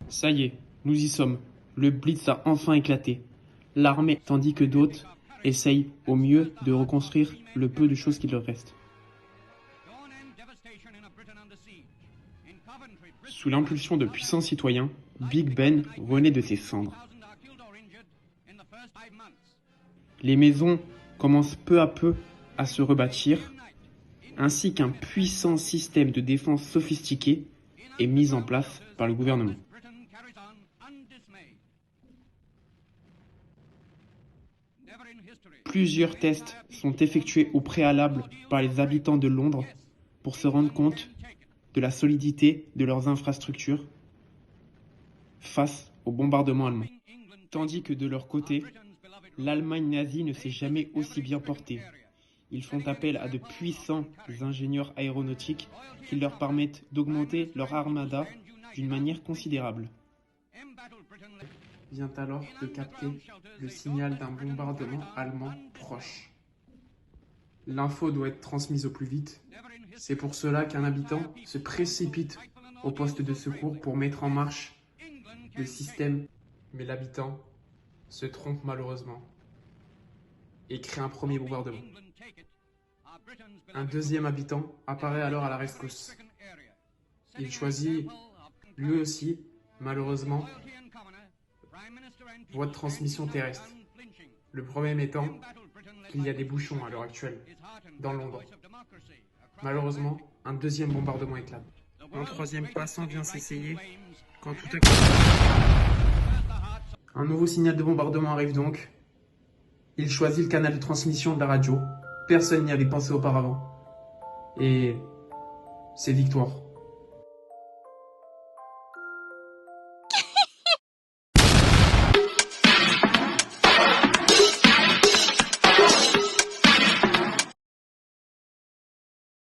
Ça y est, nous y sommes. Le Blitz a enfin éclaté. L'armée, tandis que d'autres essayent au mieux de reconstruire le peu de choses qui leur restent. Sous l'impulsion de puissants citoyens, Big Ben renaît de ses cendres. Les maisons commencent peu à peu à se rebâtir, ainsi qu'un puissant système de défense sophistiqué est mis en place par le gouvernement. Plusieurs tests sont effectués au préalable par les habitants de Londres pour se rendre compte de la solidité de leurs infrastructures face au bombardement allemand. Tandis que de leur côté, l'Allemagne nazie ne s'est jamais aussi bien portée. Ils font appel à de puissants ingénieurs aéronautiques qui leur permettent d'augmenter leur armada d'une manière considérable. Vient alors de capter le signal d'un bombardement allemand proche. L'info doit être transmise au plus vite. C'est pour cela qu'un habitant se précipite au poste de secours pour mettre en marche le système. Mais l'habitant se trompe malheureusement et crée un premier bombardement. Un deuxième habitant apparaît alors à la rescousse. Il choisit, lui aussi, malheureusement, voie de transmission terrestre. Le problème étant qu'il y a des bouchons à l'heure actuelle, dans Londres. Malheureusement, un deuxième bombardement éclate. Un troisième passant vient s'essayer quand tout à coup... Un nouveau signal de bombardement arrive donc. Il choisit le canal de transmission de la radio. Personne n'y avait pensé auparavant. Et c'est victoire.